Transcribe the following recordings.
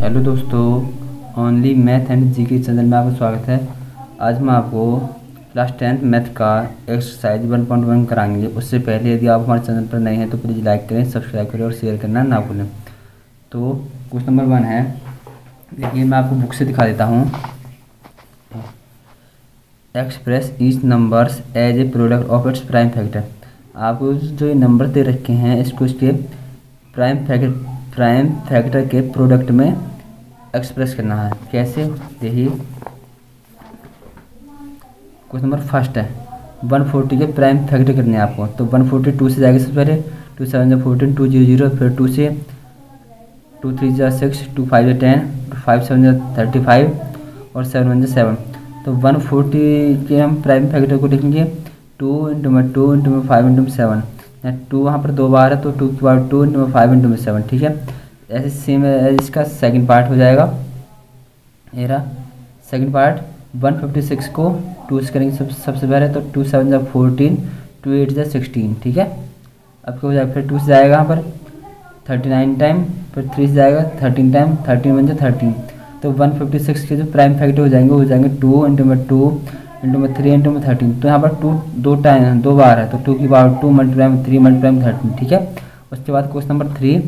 Hello दोस्तों, only math and जी के channel में आपका स्वागत है। आज मैं आपको क्लास 10th मैथ का एक्सरसाइज 1.1 कराएंगे। उससे पहले यदि आप हमारे चैनल पर नए हैं तो प्लीज़ लाइक करें, सब्सक्राइब करें और शेयर करना ना भूलें। तो क्वेश्चन नंबर 1 है, देखिए मैं आपको बुक से दिखा देता हूँ। Express each numbers as a product of its prime factor. आपको जो ये नंबर दे रखे हैं इसको इसके प्राइम फैक्टर के प्रोडक्ट में एक्सप्रेस करना है। कैसे, देखिए क्वेश्चन नंबर फर्स्ट है 140 के प्राइम फैक्टर करने हैं आपको। तो 142 से जाएगा सबसे पहले, 2 7 जा 14, 2 0 0, फिर 2 से 2 3 जा 6, 2 5 जा 10, 5 7 जा 35 और 7 1 जा 7। तो 140 के हम प्राइम फैक्टर को लिखेंगे 2 इंटू में 2 इंटू में 5 इंटू में 7। 2 वहाँ पर 2 बार है तो 2 की पावर 2 इंटू में 5 इंटू में 7। ठीक है, ऐसे सेम इसका सेकंड पार्ट हो जाएगा। ये रहा सेकंड पार्ट। 156 को 2 से करेंगे सबसे पहले, तो 2 7 जा 14, 2 8 जा 16। ठीक है, अब क्या हो जाएगा, फिर 2 से जाएगा यहाँ पर 39 टाइम, फिर 3 से जाएगा 13 टाइम, 13 1 जा 13। तो 156 के जो प्राइम फैक्टर हो जाएंगे 2 इंटू में 2 इंटू में 3 इंटू में 13। तो यहाँ पर 2 टाइम 2 बार है तो 2 की पावर 2 मल्टीप्लाई में 3 मल्टीप्लाई में 13। ठीक है, उसके बाद क्वेश्चन नंबर 3,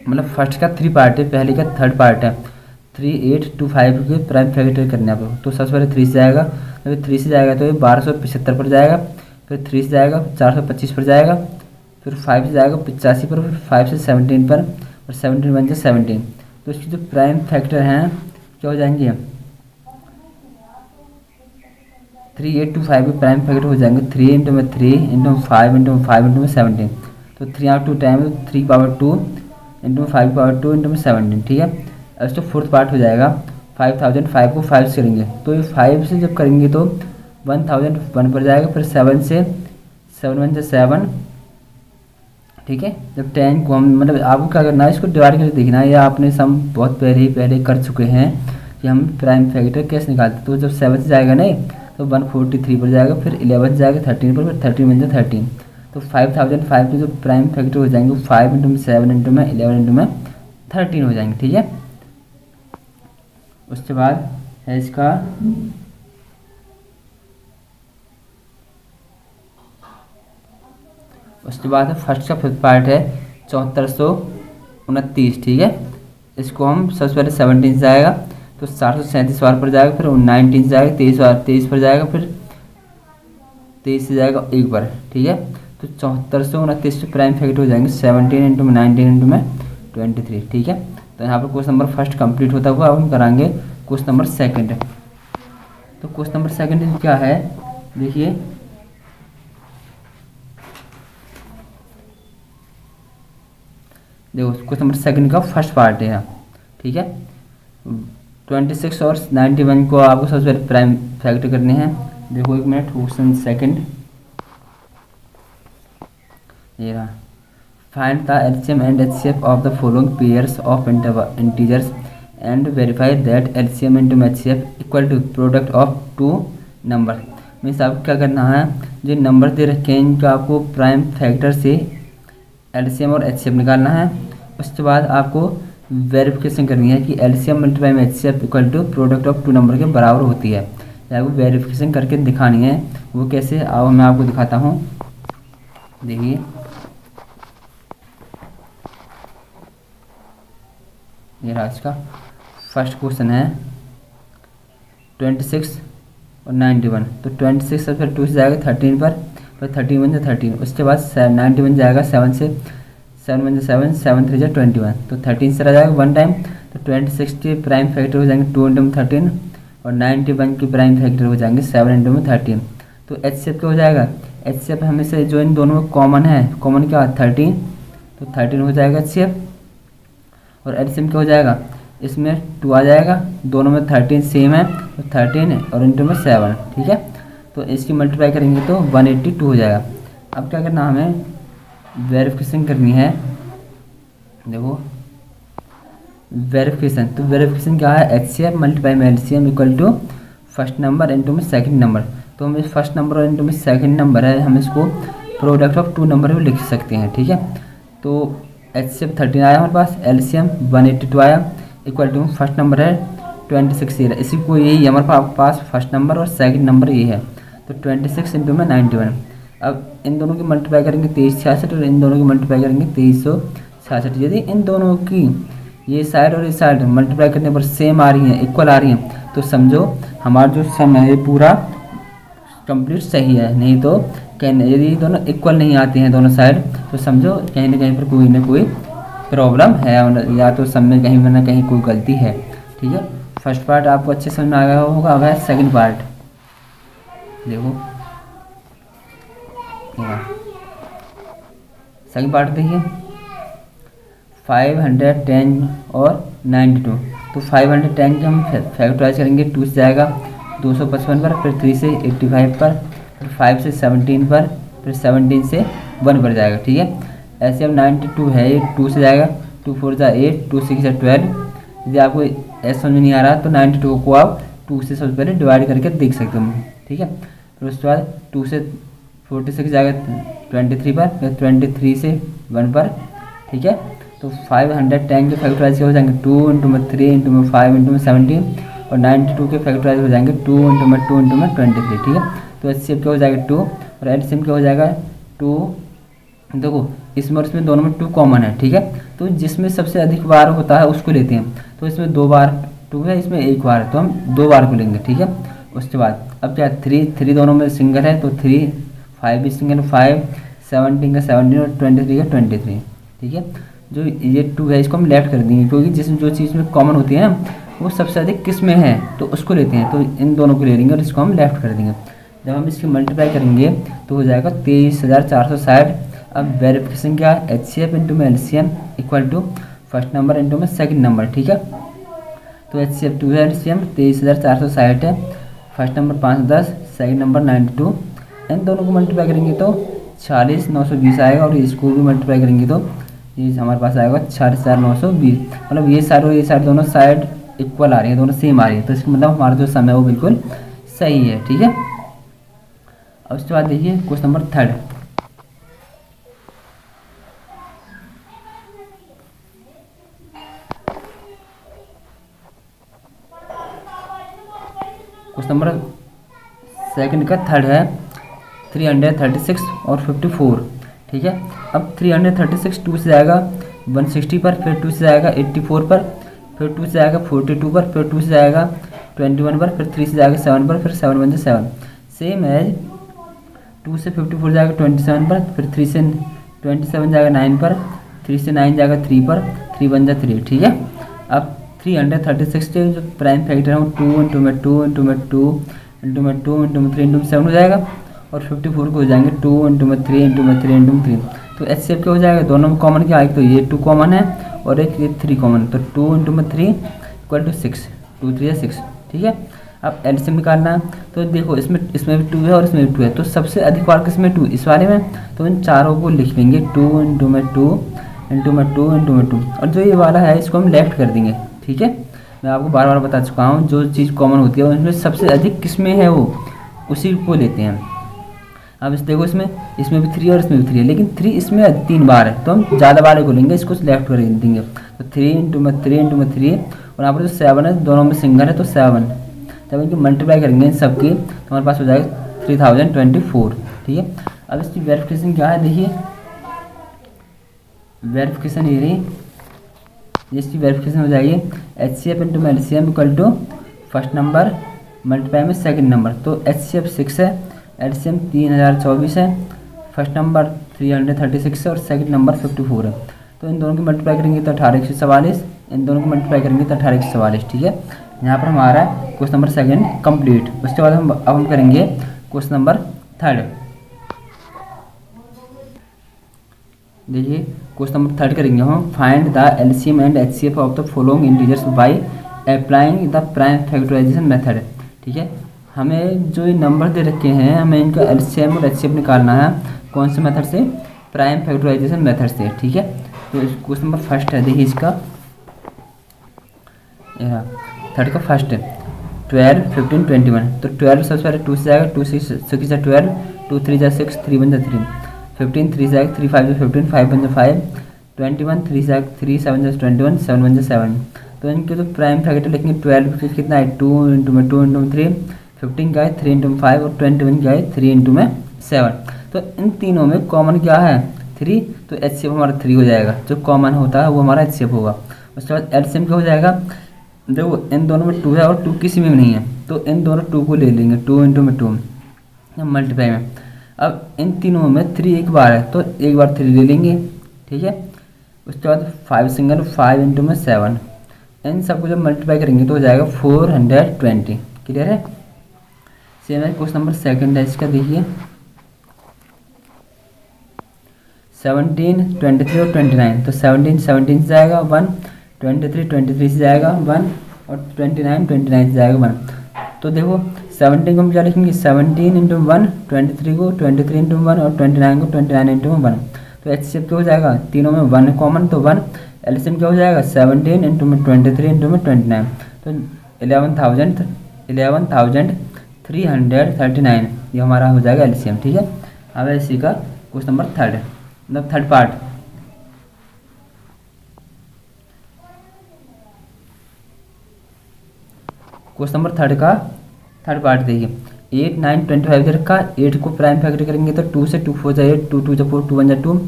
मतलब फर्स्ट का 3 पार्ट है, पहले का थर्ड पार्ट है। 3 8 2 5 के प्राइम फैक्टर करने आप। तो सबसे पहले 3 से जाएगा, जब 3 से जाएगा तो ये 1275 पर जाएगा, फिर 3 से जाएगा 425 पर जाएगा, फिर 5 से जाएगा 85 पर, फिर 5 से 17 पर, और 17 1 से 17। तो इसकी जो प्राइम फैक्टर हैं क्या हो जाएंगे, 3 8 2 5 के प्राइम फैक्टर हो जाएंगे 3 इंटू में 3 इंटू में 5 इंटू में 5 इंटू में 17। तो 3 आउट 2 टाइम 3 पावर 2 इंटू में 5 पावर 2 इंटू में 17। ठीक है, अब इसका फोर्थ पार्ट हो जाएगा 5005 को 5 से करेंगे, तो ये 5 से जब करेंगे तो 1001 पर जाएगा, फिर 7 से 7 1 से 7। ठीक है, जब 10 को हम मतलब आपको क्या करना है, इसको डिवाइड करके देखना है, या आपने सम बहुत पहले कर चुके हैं कि हम प्राइम फैक्टर कैसे निकालते। तो जब 7 से जाएगा नहीं तो 143 पर जाएगा, फिर 11 से जाएगा 13 पर, फिर 13 1 से 13। तो 5005 के जो प्राइम फैक्टर हो जाएंगे 5 इंटू में 7 इंटू में 11 इंटू में 13 हो जाएंगे। ठीक है, उसके बाद है इसका उसके बाद है फर्स्ट का फिफ्थ पार्ट है 7429। ठीक है, इसको हम सबसे पहले 17 से जाएगा तो 437 बार पर जाएगा, फिर 19 से जाएगा 23 पर जाएगा, फिर 23 से जाएगा 1 बार। ठीक है, तो 7429 के प्राइम फैक्टर हो जाएंगे 17 इंटू में 19 इंटू में 23। ठीक है, तो यहाँ पर क्वेश्चन नंबर फर्स्ट कंप्लीट होता हुआ अब हम कराएंगे क्वेश्चन नंबर सेकंड। तो क्वेश्चन नंबर सेकंड क्या है, देखिए देखो क्वेश्चन नंबर सेकंड का फर्स्ट पार्ट है यहाँ। ठीक है, 26 और 91 को आपको सबसे पहले प्राइम फैक्टर करने हैं। देखो एक मिनट, क्वेश्चन सेकंड ये रहा, find the LCM and HCF of the following pairs of integers and verify that LCM into HCF equal to product of 2 number. मीन्स आपको क्या करना है, जो नंबर दे रखे हैं इनका आपको प्राइम फैक्टर से एलसीएम और एचसीएफ निकालना है। उसके बाद आपको वेरिफिकेशन करनी है कि एलसीएम मल्टीप्लाई में HCF equal to product of 2 number के बराबर होती है। आपको वेरिफिकेशन करके दिखानी है, वो कैसे आओ मैं आपको दिखाता हूँ। देखिए ये रहा इसका फर्स्ट क्वेश्चन है 26 और 91। तो 26 से फिर 2 से जाएगा 13 पर, फिर 13 1 से 13। उसके बाद 91 जाएगा 7 से, 7 1 से 7, 7 3 से 21। तो 13 से रह जाएगा 1 टाइम। तो 26 के प्राइम फैक्टर हो जाएंगे 2 इंटू में 13 और 91 के प्राइम फैक्टर हो जाएंगे 7 इंटू में 13। तो एचसीएफ क्या हो जाएगा, एचसीएफ हमेशा जो इन दोनों में कॉमन है, कॉमन क्या 13, तो 13 हो जाएगा एचसीएफ। और एलसीएम क्या हो जाएगा, इसमें 2 आ जाएगा, दोनों में 13 सेम है तो 13 और इंटू में 7। ठीक है, तो इसकी मल्टीप्लाई करेंगे तो 182 हो जाएगा। अब क्या करना, हमें वेरिफिकेशन करनी है। देखो वेरिफिकेशन, तो वेरिफिकेशन क्या है, एचसीएफ मल्टीप्लाई में LCM equal to first number into में सेकंड नंबर। तो हम इस फर्स्ट नंबर और इंटू में सेकंड नंबर है, हम इसको प्रोडक्ट ऑफ 2 नंबर भी लिख सकते हैं। ठीक है, तो एचसीएफ 13 आया हमारे पास, एलसीएम 182 आया, इक्वल टू फर्स्ट नंबर है 26 ये, इसी को यही हमारे पास फर्स्ट नंबर और सेकंड नंबर ये है। तो 26 इंटू में 91। अब इन दोनों की मल्टीप्लाई करेंगे 2366 और इन दोनों की मल्टीप्लाई करेंगे 2366। यदि इन दोनों की ये साइड और ये साइड मल्टीप्लाई करने पर सेम आ रही हैं, इक्वल आ रही हैं, तो समझो हमारा जो सम है ये पूरा कंप्लीट सही है। नहीं तो यदि दोनों इक्वल नहीं आती हैं दोनों साइड, तो समझो कहीं ना कहीं पर कोई ना कोई प्रॉब्लम है, या तो सम में कहीं ना कहीं कोई गलती है। ठीक है, फर्स्ट पार्ट आपको अच्छे समझ में आ गया होगा। अब है सेकंड पार्ट, देखो सेकंड पार्ट देखिए 510 और 92। तो 510 के हम फैक्टराइज करेंगे, 2 से जाएगा 255 पर, फिर 3 से 85 पर, फिर 5 से 17 पर, फिर 17 से 1 पर जाएगा। ठीक है, ऐसे अब 92 है, ये 2 से जाएगा, 2 4 जा 8, 2 6 जा 12। यदि आपको ऐसा समझ नहीं आ रहा तो 92 को आप 2 से सबसे पहले डिवाइड करके देख सकते हो। ठीक है, फिर उसके बाद 2 से 46 जाएगा 23 पर, फिर 23 से 1 पर। ठीक है, तो 510 के फैक्टराइज क्या हो जाएंगे 2 इंटू में 3 इंटू में 5 इंटू में 17, और 92 के फैक्टराइज हो जाएंगे 2 इंटू में 2 इंटू में 23। ठीक है, तो एचसीएफ क्या हो जाएगा 2 और एलसीएम क्या हो जाएगा 2। देखो इसमें और इसमें दोनों में 2 कॉमन है। ठीक है, तो जिसमें सबसे अधिक बार होता है उसको लेते हैं। तो इसमें 2 बार 2 है, इसमें 1 बार है, तो हम 2 बार को लेंगे। ठीक है, उसके बाद अब क्या 3 दोनों में सिंगल है, तो 3, 5 भी सिंगल, 5, 17 का 17 और 23 का 23। ठीक है, जो ये 2 है इसको हम लेफ्ट कर देंगे, क्योंकि जो चीज़ में कॉमन होती है ना वो सबसे अधिक किस में है, तो उसको लेते हैं। तो इन दोनों को ले लेंगे और इसको हम लेफ्ट कर देंगे। जब हम इसकी मल्टीप्लाई करेंगे तो हो जाएगा 23,460। अब वेरिफिकेशन क्या है, एचसीएफ इंटू में LCM equal to first number into में सेकंड नंबर। ठीक है, तो एचसीएफ 2 है, एलसीएम 23,460 है, फर्स्ट नंबर 510, सेकंड नंबर 92। इन दोनों को मल्टीप्लाई करेंगे तो 46,920 आएगा, और इसको भी मल्टीप्लाई करेंगे तो ये हमारे पास आएगा 46,920। मतलब ये साइड और ये साइड दोनों साइड इक्वल आ रही है, दोनों सेम आ रही है, तो इसका मतलब हमारा जो सम है वो बिल्कुल सही है। ठीक है, अब उसके बाद देखिए question number 3। Question number second का 3 है 336 और 54। ठीक है, अब 336 2 से जाएगा 160 पर, फिर 2 से जाएगा 84 पर, फिर 2 से जाएगा 42 पर, फिर 2 से जाएगा 21 पर, फिर 3 से जाएगा 7 पर, फिर 7 1 7। सेम एज 2 से 54 जाएगा 27 पर, फिर 3 से 27 जाएगा 9 पर, 3 से 9 जाएगा 3 पर, 3 1 3। ठीक है, अब 336 के जो प्राइम फैक्टर है वो 2 इंटू में 2 इंटू में 2 इंटू में 2 इंटू में 3 इंटू में 7 हो जाएगा, और 54 को हो जाएंगे 2 इंटू में 3 इंटू में 3 इंटू में 3। तो एचसीएफ क्या हो जाएगा, दोनों में कॉमन क्या है, तो ये 2 कॉमन है और एक ये 3 कॉमन, तो 2 इंटू में 3 इक्वल टू 6, 2 3 6। ठीक है, अब एलसीएम निकालना है, तो देखो इसमें भी 2 है और इसमें भी 2 है, तो सबसे अधिक बार किसमें 2, इस वाले में। तो इन चारों को लिख लेंगे 2 इंटू में 2 इंटू में 2 इंटू में 2, और जो ये वाला है इसको हम लेफ्ट कर देंगे। ठीक है, मैं आपको बार बार बता चुका हूँ, जो चीज़ कॉमन होती है उसमें सबसे अधिक किसमें है वो उसी को लेते हैं। अब इस देखो इसमें भी 3 और इसमें भी 3 है, लेकिन 3 इसमें 3 बार है, तो हम ज़्यादा बार को लेंगे, इसको लेफ्ट कर देंगे। तो 3 इंटू में 3 इंटू में 3, और यहाँ पर जो 7 है दोनों में सिंगल है, तो 7। जब इनकी मल्टीप्लाई करेंगे इन सबकी तो हमारे पास हो जाएगा 3024। ठीक है, अब इसकी वेरिफिकेशन क्या है, देखिए वेरिफिकेशन ये रही, इसकी वेरिफिकेशन हो जाएगी एचसीएफ इंटू में LCM equal to first number multiply में सेकंड नंबर। तो एचसीएफ 6 है, एलसीएम 3024 है, फर्स्ट नंबर 336 है और सेकंड नंबर 54 है। तो इन दोनों की मल्टीप्लाई करेंगे तो 1844, इन दोनों को मल्टीप्लाई करेंगे तो 1844। ठीक है, यहाँ पर हमारा क्वेश्चन नंबर सेकंड कंप्लीट। उसके बाद हम करेंगे क्वेश्चन नंबर 3। देखिए क्वेश्चन नंबर 3 करेंगे हम, find the LCM and HCF of the following integers by applying the prime factorisation method. ठीक है, हमें जो ये नंबर दे रखे हैं हमें इनका एलसीएम और एचसीएफ निकालना है, कौन से मेथड से, प्राइम फैक्टराइजेशन मेथड से। ठीक है, तो क्वेश्चन नंबर फर्स्ट है, देखिए इसका 3 का फर्स्ट है 12 15 21। तो 12 सबसे पहले 2 से जाएगा, 2 6 जा 12, 2 3 जा 6, 3 1 जा 3, 15 3 जाएगा, 3 5 जा 15, 5 1 जा 5, 21 3 जाएगा, 3 7 जा 21, 7 1 जा 7। तो इनके जो प्राइम फैक्टर लिखेंगे 12 कितना है 2 इंटू में 2 इंटू में 3, 15 का है 3 इंटू में 5 और 21 का है 3 इंटू में 7। तो इन तीनों में कॉमन क्या है 3, तो HCF हमारा 3 हो जाएगा, जो कॉमन होता है वो हमारा HCF होगा। उसके बाद LCM क्या हो जाएगा, देखो इन दोनों में 2 है और 2 किसी में भी नहीं है, तो इन दोनों 2 को ले लेंगे 2 इंटू में 2 मल्टीप्लाई में। अब इन तीनों में 3 एक बार है तो एक बार 3 ले लेंगे, ठीक है। उसके बाद 5 सिंगल 5 इंटू में 7, इन सबको जब मल्टीप्लाई करेंगे तो हो जाएगा 420। क्लियर है। सेम है क्वेश्चन नंबर सेकंड है इसका, देखिए 17, 23 और 29, तो 17 17 से जाएगा 1, 23 23 से जाएगा 1 और 29 29 से जाएगा 1। तो देखो 17 को हम क्या लिखेंगे 17 इंटू 1, 23 को 23 इंटू 1 और 29 को 29 इंटू 1। तो HCF क्या हो जाएगा, तीनों में 1 कॉमन तो 1। LCM क्या हो जाएगा 17 इंटू में 23 इंटू में 29, तो 11,339 ये हमारा हो जाएगा LCM, ठीक है। अब इसी का क्वेश्चन नंबर थर्ड, मतलब third part. Question number third का थर्ड पार्ट देखिए 8 9 25 दे रखा, 8 को प्राइम फैक्टर करेंगे तो 2 से 2 4 जा 8, 2 2 जा 4, 2 1 जा 2,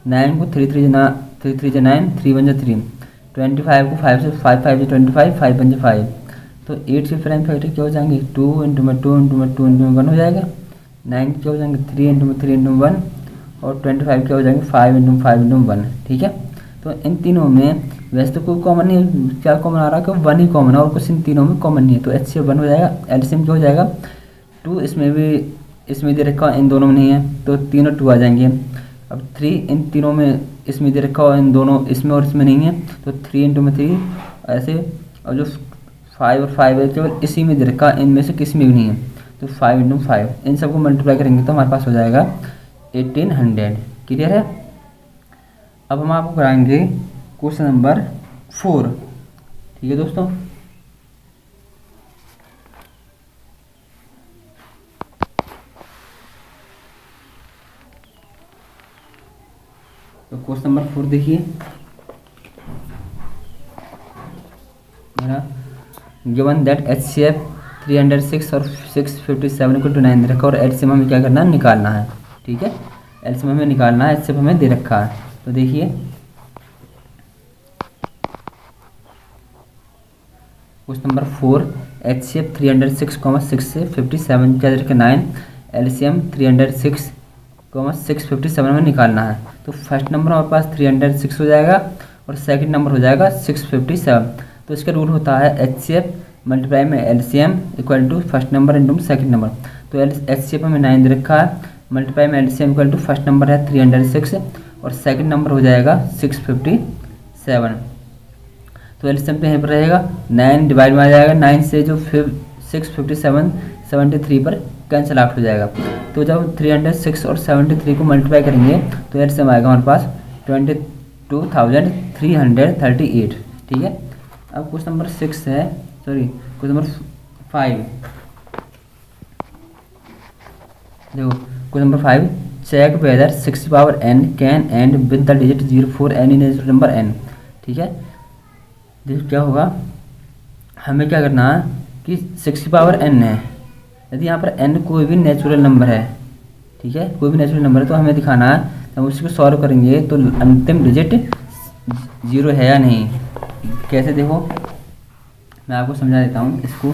9 को 3 3 जा 3 3 जा 9, 3 1 जा 3, 25 को 5 से 5 5 जा 25, 5 1 जा 5। तो 8 के प्राइम फैक्टर क्या हो जाएंगे 2 इंटू में 2 इंटू में 2 इंटू में 1 हो जाएगा, 9 क्या हो जाएंगे 3 इंटू में 3 इंटू में 1 और 25 क्या हो जाएंगे 5 इंटू में 5 इंटू में 1, ठीक है। तो इन तीनों में वैसे तो कोई कॉमन नहीं, क्या कॉमन आ रहा है कि 1 ही कॉमन है और कुछ इन तीनों में कॉमन नहीं है, तो HCF 1 हो जाएगा। LCM क्या हो जाएगा 2, इसमें दे रखा इन दोनों में नहीं है तो तीनों 2 आ जाएंगे। अब 3 इन तीनों में इसमें दे रखा इन दोनों इसमें और इसमें नहीं है तो 3 इंटू में 3 ऐसे। और जो 5 और 5 है केवल इसी में दे रखा, इनमें से किसी में भी नहीं है तो 5 इंटू 5, इन सबको मल्टीप्लाई करेंगे तो हमारे पास हो जाएगा 1800। क्लियर है। अब हम आपको कराएंगे क्वेश्चन नंबर 4, ठीक है दोस्तों। तो क्वेश्चन नंबर 4 देखिए मेरा, गिवन दैट HCF 306 और 657 को 9 दे रखा और LCM हमें क्या करना है निकालना है, ठीक है। LCM हमें निकालना है, HCF हमें दे रखा है। तो देखिए क्वेश्चन नंबर 4, HCF 306, 6 से 57 क्या दे रखा 9, LCM 306, 657 में निकालना है। तो फर्स्ट नंबर हमारे पास 306 हो जाएगा और सेकंड नंबर हो जाएगा 657। तो इसका रूल होता है HCF मल्टीप्लाई में LCM equal to first number into second number. तो HCF हमें 9 दे रखा है, मल्टीप्लाई में LCM equal to first number है 306 और सेकंड नंबर हो जाएगा 657। तो LCM तो यहीं पर रहेगा, 9 डिवाइड में आ जाएगा, 9 से जो 657 73 पर कैंसिल आउट हो जाएगा। तो जब 306 और 73 को मल्टीप्लाई करेंगे तो LCM आएगा हमारे पास 22,338, ठीक है। अब क्वेश्चन नंबर 6 है, सॉरी क्वेश्चन नंबर 5 देखो, question number 5, check whether 6 power n can end with the digit 0 for any natural number n, ठीक है। देखो क्या होगा, हमें क्या करना है कि 6 पावर n है, यदि यहाँ पर n कोई भी नेचुरल नंबर है, ठीक है, कोई भी नेचुरल नंबर है तो हमें दिखाना है, हम उसको सॉल्व करेंगे तो अंतिम डिजिट 0 है या नहीं। कैसे देखो मैं आपको समझा देता हूँ इसको।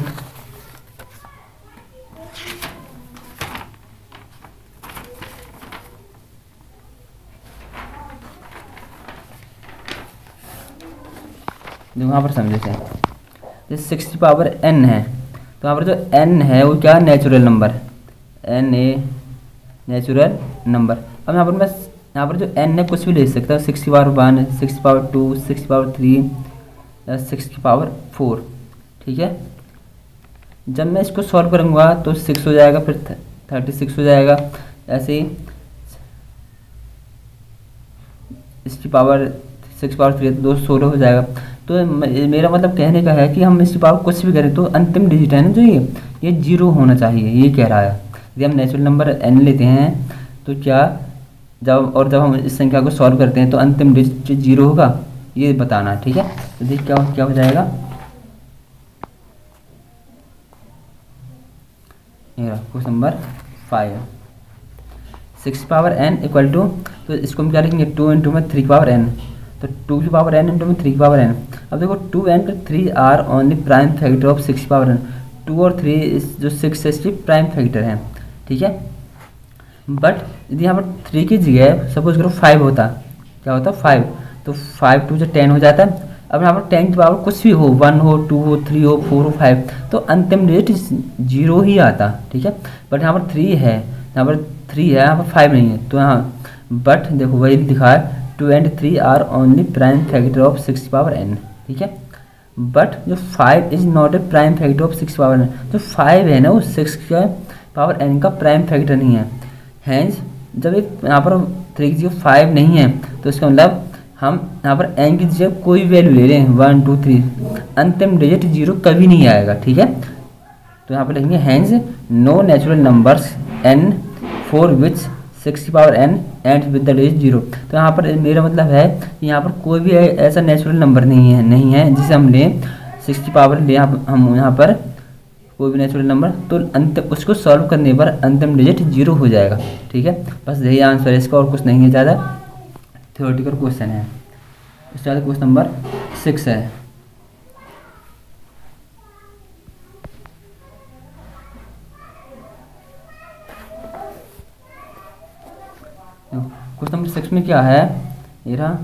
देखो यहाँ पर समझे से जैसे 6 पावर n है तो यहाँ पर जो n है वो क्या natural number, n a natural number. अब यहाँ पर मैं यहाँ पर जो n है कुछ भी ले सकता हूँ, 6 पावर 1, 6 पावर 2, 6 पावर 3 या 6 पावर 4, ठीक है। जब मैं इसको सॉल्व करूँगा तो 6 हो जाएगा, फिर 36 हो जाएगा, ऐसे ही इसकी पावर 6 पावर 3 तो 16 हो जाएगा। तो मेरा मतलब कहने का है कि हम इसकी पावर कुछ भी करें तो अंतिम डिजिट है ना जो ये 0 होना चाहिए, ये कह रहा है। यदि हम नेचुरल नंबर n लेते हैं तो क्या जब हम इस संख्या को सॉल्व करते हैं तो अंतिम डिजिट 0 होगा, ये बताना है, ठीक है। तो देखिए क्या क्या हो जाएगा, ये question number 5, 6 power n equal to, तो इसको हम क्या लिखेंगे 2 इंटू में 3 पावर n, तो 2 की पावर n इंटू में 3 पावर n। अब देखो 2 and 3 are only prime factor of 6 power n, 2 और 3 जो 6 है इसकी प्राइम फैक्टर है, ठीक है। बट यदि यहाँ पर 3 की जगह सपोज करो 5 होता, क्या होता 5, तो 5 2 से 10 हो जाता है। अब यहाँ पर 10 की पावर कुछ भी हो, 1 हो, 2 हो, 3 हो, 4 हो, 5, तो अंतिम डिजिट 0 ही आता, ठीक है। बट यहाँ पर 3 है, यहाँ पर 3 है, यहाँ पर 5 नहीं है, तो यहाँ बट देखो वही लिखा है 2 and 3 are only prime factor of 6 power n, ठीक है। बट जो 5 is not a prime factor of 6 power n, जो 5 है ना वो 6 का पावर n का प्राइम फैक्टर नहीं है। हैंस जब एक यहाँ पर 3 की जगह 5 नहीं है, तो इसका मतलब हम यहाँ पर n की जगह कोई वैल्यू ले रहे हैं 1 2 3, अंतिम डिजिट 0 कभी नहीं आएगा, ठीक है। तो यहाँ पर लिखेंगे hence no natural numbers n for which 6 की power n end with the digit 0। तो यहाँ पर मेरा मतलब है कि यहाँ पर कोई भी ऐसा नेचुरल नंबर नहीं है जिसे हम लें 6 की पावर ले, हम यहाँ पर कोई भी नेचुरल नंबर, तो अंत उसको सॉल्व करने पर अंतिम डिजिट 0 हो जाएगा, ठीक है। बस यही आंसर है इसका, और कुछ नहीं है, ज़्यादा थ्योरेटिकल क्वेश्चन है। इसके बाद क्वेश्चन नंबर 6 है, क्वेश्चन नंबर 6 में क्या है, ये रहा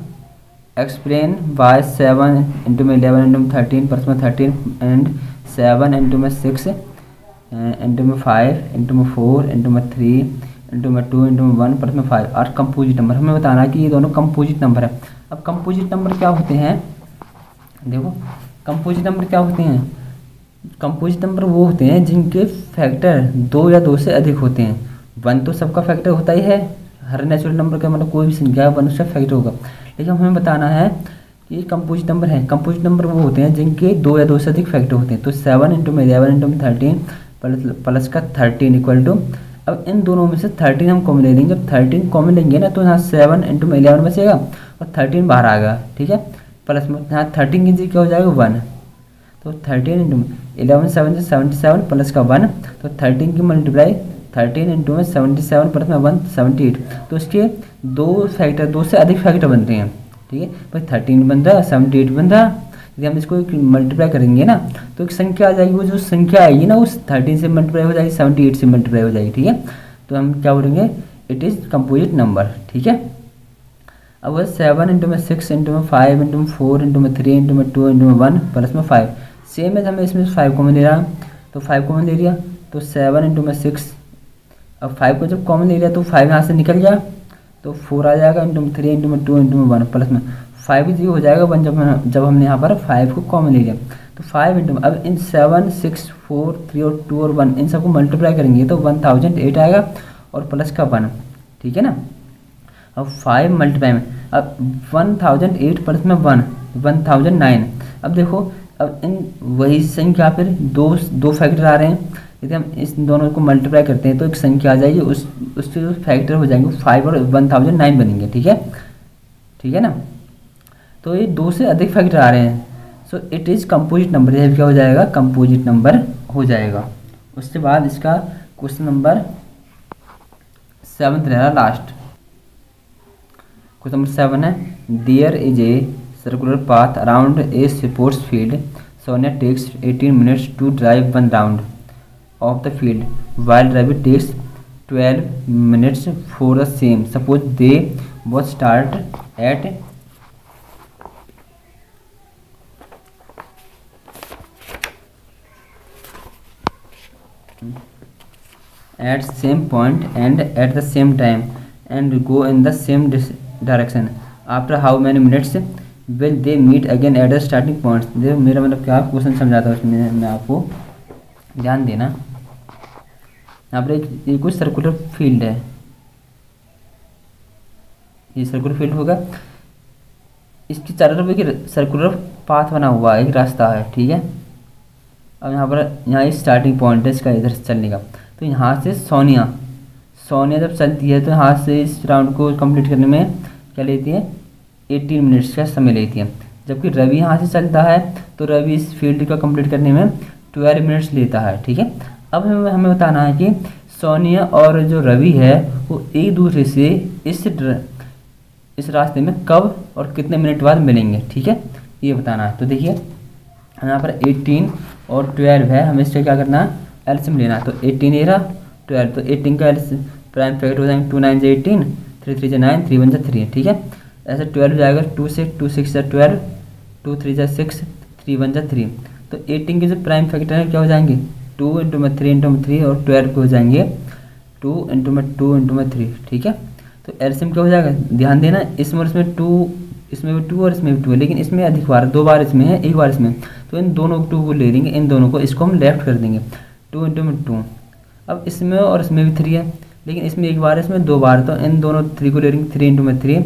एक्सप्लेन वाई 7 इंटू में 11 इंटू में 13 प्लस में 13 एंड 7 इंटू में 6 इंटू में 5 इंटू में 4 इंटू में 3 इंटू में 2 इंटू में 1 प्लस में 5 और कंपोजिट नंबर। हमें बताना है कि ये दोनों कंपोजिट नंबर है। अब कंपोजिट नंबर क्या होते हैं, देखो कंपोजिट नंबर क्या होते हैं, कंपोजिट नंबर वो होते हैं जिनके फैक्टर 2 या 2 से अधिक होते हैं। 1 तो सबका फैक्टर होता ही है, हर नेचुरल नंबर का मतलब कोई भी संख्या 1 उसका फैक्टर होगा, लेकिन हमें बताना है कि कंपोजिट नंबर है। कंपोजिट नंबर वो होते हैं जिनके 2 या 2 से अधिक फैक्टर होते हैं। तो 7 इंटू में 11 इंटू में 13 प्लस का 13 इक्वल टू, अब इन दोनों में से 13 हम कॉमन ले लेंगे। जब 13 कॉमन लेंगे ना तो यहाँ 7 इंटू में 11 बचेगा और 13 बाहर आ गया, ठीक है। प्लस में यहाँ 13 की जगह क्या हो जाएगा 1, तो 13 इंटू 11 7 से 77 प्लस का 1, तो 13 की मल्टीप्लाई 13 इंटू में 77 प्लस में 1 78, तो इसके 2 फैक्टर 2 से अधिक फैक्टर बनते हैं, ठीक है भाई। 13 बन रहा, 78 बन रहा, यदि हम इसको मल्टीप्लाई करेंगे ना तो एक संख्या आ जाएगी, वो जो संख्या आएगी ना उस 13 से मल्टीप्लाई हो जाएगी, 78 से मल्टीप्लाई हो जाएगी, ठीक है। तो हम क्या बोलेंगे, इट इज़ कंपोजिट नंबर, ठीक है। अब वह 7 इंटू में 6 इंटू में 5 इंटू में 4 इंटू में 3 इंटू में 2 इंटू में 1 प्लस में 5, सेम है, हमें इसमें 5 कॉमन ले रहा, तो 5 कॉमन ले लिया, तो 7 इंटू में 6, अब 5 को जब कॉमन ले लिया तो 5 यहाँ से निकल गया, तो 4 आ जाएगा इंटू में 3 इंटू में 2 इंटू में 1 प्लस में 5 ही हो जाएगा 1, जब हमने यहाँ पर 5 को कॉमन ले लिया। तो 5 इंटू, अब इन 7 6 4 3 और 2 और 1 इन सबको मल्टीप्लाई करेंगे तो 1008 आएगा और प्लस का 1, ठीक है ना। अब 5 मल्टीप्लाई में, अब 1008 प्लस में 1 1009। अब देखो अब इन वही संख्या फिर दो फैक्टर आ रहे हैं, यदि हम इस दोनों को मल्टीप्लाई करते हैं तो एक संख्या आ जाएगी, उसके जो फैक्टर हो जाएंगे 5 और 1009 बनेंगे, ठीक है ना। तो ये 2 से अधिक फैक्टर आ रहे हैं, so it is composite number, यह क्या हो जाएगा कंपोजिट नंबर हो जाएगा। उसके बाद इसका क्वेश्चन नंबर 7 रहा लास्ट, क्वेश्चन नंबर 7 है, there is a circular path around a sports field, Sonia takes 18 minutes to drive 1 round of the field while Ravi takes 12 minutes for the same. Suppose they both start at same point and at the same time and go in the same direction. After how many minutes will they meet again at the starting point? देखो मेरा मतलब क्या question समझाता हूँ उसमें, मैं आपको ध्यान देना। यहाँ पर एक कुछ सर्कुलर फील्ड है, ये सर्कुलर फील्ड होगा, इसकी चारों तरफ एक सर्कुलर पाथ बना हुआ है, एक रास्ता है, ठीक है। अब यहाँ एक स्टार्टिंग पॉइंट है इसका इधर से चलने का, तो यहाँ से सोनिया जब चलती है तो यहाँ से इस राउंड को कंप्लीट करने में क्या लेती है 18 मिनट्स का समय लेती है, जबकि रवि यहाँ से चलता है तो रवि इस फील्ड को कंप्लीट करने में 12 मिनट्स लेता है। ठीक है, अब हमें बताना है कि सोनिया और जो रवि है वो एक दूसरे से इस रास्ते में कब और कितने मिनट बाद मिलेंगे। ठीक है, ये बताना है। तो देखिए यहाँ पर 18 और 12 है, हमें इससे क्या करना है, एलसीएम लेना है। तो 18 ये रहा, 12, तो 18 का प्राइम फैक्टर हो जाएंगे 2 9 से 18, 3 3 से 9, 3 1 से 3। ठीक है, ऐसे 12 जाएगा 2 से, 2 6 से 12, 2 3 से 6, 3 1 से 3। तो 18 के जो प्राइम फैक्टर है क्या हो जाएंगे, 2 इंटू में 3 इंटू में 3, और 12 के हो जाएंगे 2 इंटू में 2 इंटू में 3। ठीक है, तो एलसीएम क्या हो जाएगा, ध्यान देना इसमें और इसमें 2, इसमें भी 2 और इसमें भी 2 है, लेकिन इसमें अधिक बार, 2 बार इसमें है, 1 बार इसमें, तो इन दोनों 2 को ले लेंगे, इन दोनों को, इसको हम लेफ्ट कर देंगे, 2 इंटू में 2। अब इसमें और इसमें भी 3 है, लेकिन इसमें 1 बार है, इसमें 2 बार, तो इन दोनों 3 को ले लेंगे, 3 इंटू में 3।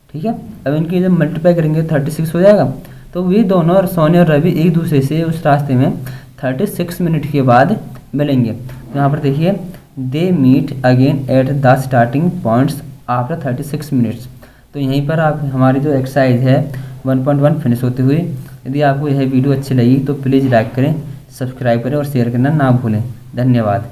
ठीक है, अब इनकी जब मल्टीप्लाई करेंगे 36 हो जाएगा। तो वे दोनों और सोनिया और रवि एक दूसरे से उस रास्ते में 36 मिनट के बाद मिलेंगे। तो यहाँ पर देखिए, they meet again at the starting points after 36 minutes. तो यहीं पर आप हमारी जो एक्सरसाइज है 1.1 फिनिश होते हुए। यदि आपको यह वीडियो अच्छी लगी तो प्लीज़ लाइक करें, सब्सक्राइब करें और शेयर करना ना भूलें। धन्यवाद।